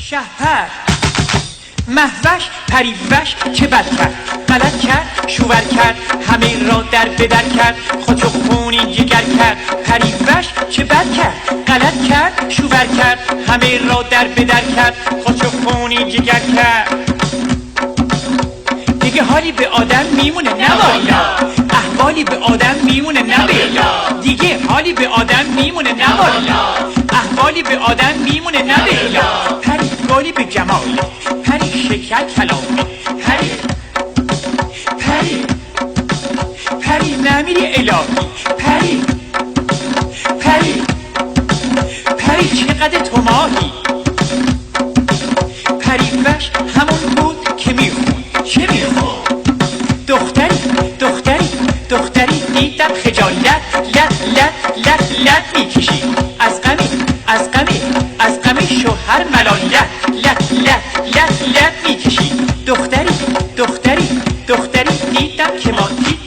شهپر مهوش پریوش چه بد کرد، غلط کرد شوور کرد، همه را در بدر کرد، خود خونی جگر کرد. پریوش چه بد کرد، غلط کرد شوور کرد، همه را در بدر کرد، خود خونی جگر کرد. دیگه حالی به آدم میمونه نبالا، احوالی به آدم میمونه نبالا. دیگه حالی به آدم میمونه نبالا، احوالی به آدم میمونه نبالا. پری گالی به جمال، پری شکر کلام، پری پری پری نمیری الهی، پری پری پری چقدر تو ماهی. پریوش همون بود که میخون، چه میخون؟ دختری دیدم خجالت لط لط لط لط میکشی، از غمی شوهر ملالت لط لط لط لط میکشی. دختری دیدم که مادی